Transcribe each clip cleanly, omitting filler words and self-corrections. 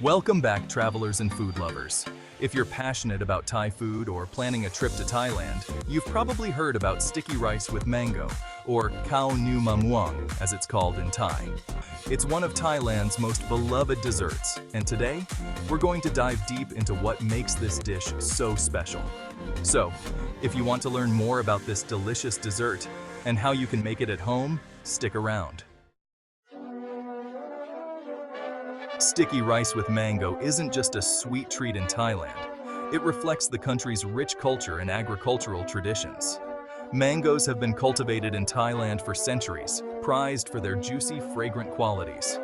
Welcome back, travelers and food lovers. If you're passionate about Thai food or planning a trip to Thailand, you've probably heard about sticky rice with mango, or Khao Niew Mamuang, as it's called in Thai. It's one of Thailand's most beloved desserts, and today, we're going to dive deep into what makes this dish so special. So, if you want to learn more about this delicious dessert and how you can make it at home, stick around. Sticky rice with mango isn't just a sweet treat in Thailand. It reflects the country's rich culture and agricultural traditions. Mangoes have been cultivated in Thailand for centuries, prized for their juicy, fragrant qualities.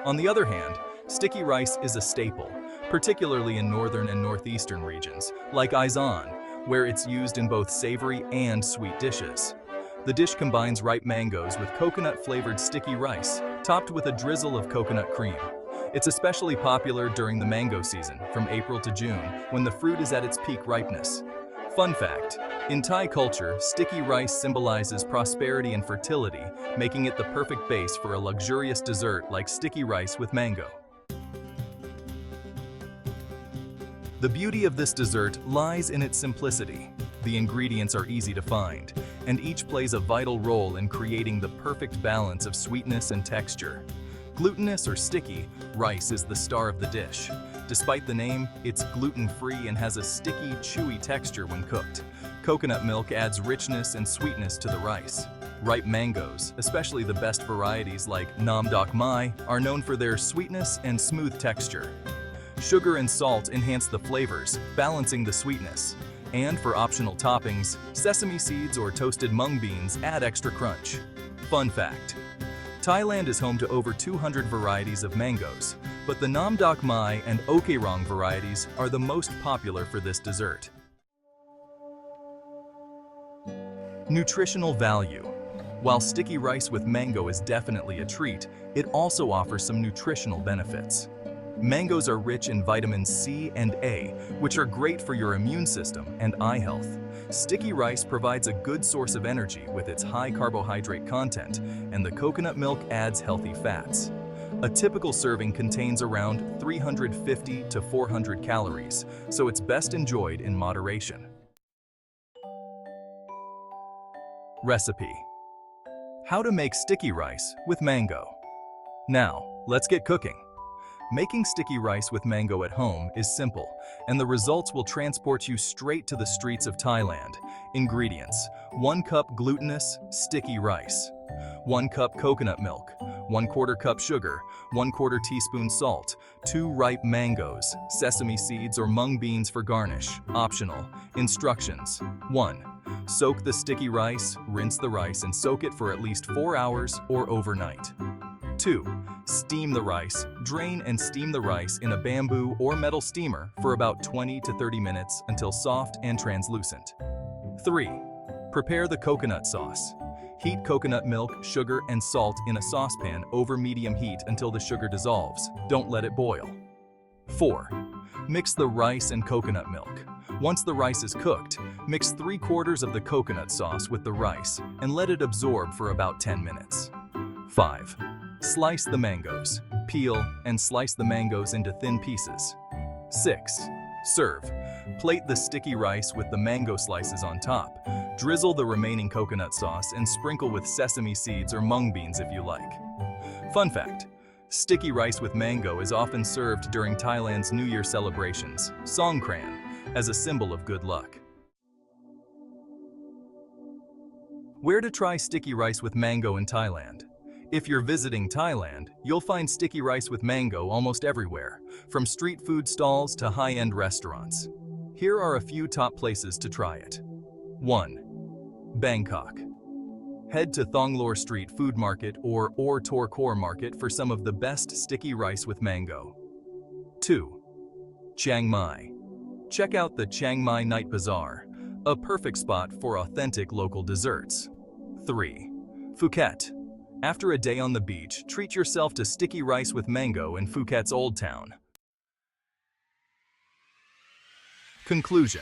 On the other hand, sticky rice is a staple, particularly in northern and northeastern regions, like Isan, where it's used in both savory and sweet dishes. The dish combines ripe mangoes with coconut-flavored sticky rice, topped with a drizzle of coconut cream. It's especially popular during the mango season, from April to June, when the fruit is at its peak ripeness. Fun fact, in Thai culture, sticky rice symbolizes prosperity and fertility, making it the perfect base for a luxurious dessert like sticky rice with mango. The beauty of this dessert lies in its simplicity. The ingredients are easy to find, and each plays a vital role in creating the perfect balance of sweetness and texture. Glutinous or sticky, rice is the star of the dish. Despite the name, it's gluten-free and has a sticky, chewy texture when cooked. Coconut milk adds richness and sweetness to the rice. Ripe mangoes, especially the best varieties like Nam Dok Mai, are known for their sweetness and smooth texture. Sugar and salt enhance the flavors, balancing the sweetness. And for optional toppings, sesame seeds or toasted mung beans add extra crunch. Fun fact, Thailand is home to over 200 varieties of mangoes, but the Nam Dok Mai and Okerong varieties are the most popular for this dessert. Nutritional value. While sticky rice with mango is definitely a treat, it also offers some nutritional benefits. Mangoes are rich in vitamins C and A, which are great for your immune system and eye health. Sticky rice provides a good source of energy with its high carbohydrate content, and the coconut milk adds healthy fats. A typical serving contains around 350 to 400 calories, so it's best enjoyed in moderation. Recipe: how to make sticky rice with mango. Now, let's get cooking. Making sticky rice with mango at home is simple, and the results will transport you straight to the streets of Thailand. Ingredients: 1 cup glutinous, sticky rice, 1 cup coconut milk, 1/4 cup sugar, 1/4 teaspoon salt, 2 ripe mangoes, sesame seeds or mung beans for garnish, optional. Instructions: 1. Soak the sticky rice, rinse the rice and soak it for at least 4 hours or overnight. 2. Steam the rice, drain and steam the rice in a bamboo or metal steamer for about 20 to 30 minutes until soft and translucent. 3. Prepare the coconut sauce. Heat coconut milk, sugar, and salt in a saucepan over medium heat until the sugar dissolves. Don't let it boil. 4. Mix the rice and coconut milk. Once the rice is cooked, mix 3/4 of the coconut sauce with the rice and let it absorb for about 10 minutes. 5. Slice the mangoes. Peel and slice the mangoes into thin pieces. 6. Serve. Plate the sticky rice with the mango slices on top. Drizzle the remaining coconut sauce and sprinkle with sesame seeds or mung beans if you like. Fun fact, sticky rice with mango is often served during Thailand's New Year celebrations, Songkran, as a symbol of good luck. Where to try sticky rice with mango in Thailand? If you're visiting Thailand, you'll find sticky rice with mango almost everywhere, from street food stalls to high-end restaurants. Here are a few top places to try it. 1. Bangkok. Head to Thonglor Street Food Market or Tor Kor Market for some of the best sticky rice with mango. 2. Chiang Mai. Check out the Chiang Mai Night Bazaar, a perfect spot for authentic local desserts. 3. Phuket. After a day on the beach, treat yourself to sticky rice with mango in Phuket's Old Town. Conclusion: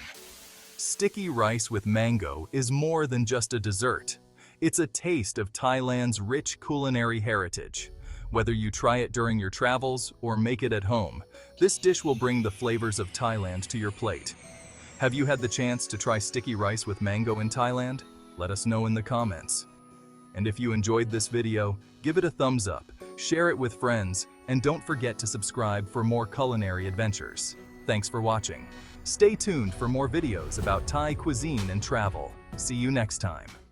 sticky rice with mango is more than just a dessert. It's a taste of Thailand's rich culinary heritage. Whether you try it during your travels or make it at home, this dish will bring the flavors of Thailand to your plate. Have you had the chance to try sticky rice with mango in Thailand? Let us know in the comments. And if you enjoyed this video, give it a thumbs up, share it with friends, and don't forget to subscribe for more culinary adventures. Thanks for watching. Stay tuned for more videos about Thai cuisine and travel. See you next time.